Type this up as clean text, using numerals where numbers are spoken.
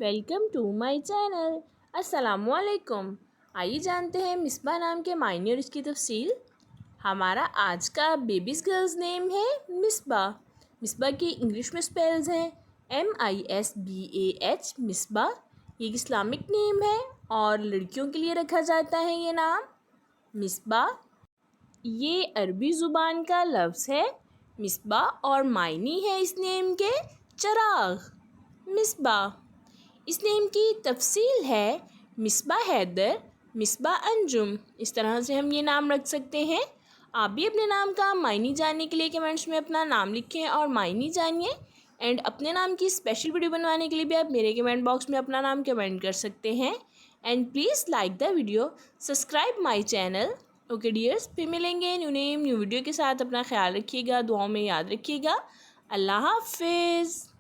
Welcome to my channel. अस्सलामुअलैकुम। आइए जानते हैं मिसबा नाम के मायने और इसकी तफसील। हमारा आज का बेबीज़ गर्ल्स नेम है मिसबा। मिसबा की इंग्लिश में स्पेल्स हैं MISBAH मिसबा। ये एक इस्लामिक नेम है और लड़कियों के लिए रखा जाता है ये नाम मिसबा। ये अरबी ज़ुबान का लफ्ज़ है मिसबा और मायने है इस नेम के चराग। मिसबा इस नेम की तफसील है मिसबा हैदर, मिसबा अंजुम। इस तरह से हम ये नाम रख सकते हैं। आप भी अपने नाम का मायने जानने के लिए कमेंट्स में अपना नाम लिखें और मायने जानिए। एंड अपने नाम की स्पेशल वीडियो बनवाने के लिए भी आप मेरे कमेंट बॉक्स में अपना नाम कमेंट कर सकते हैं। And please like the video, subscribe my channel. Okay dears, फिर मिलेंगे न्यू नेम न्यू वीडियो के साथ। अपना ख्याल रखिएगा, दुआओं में याद रखिएगा। अल्लाह हाफिज़।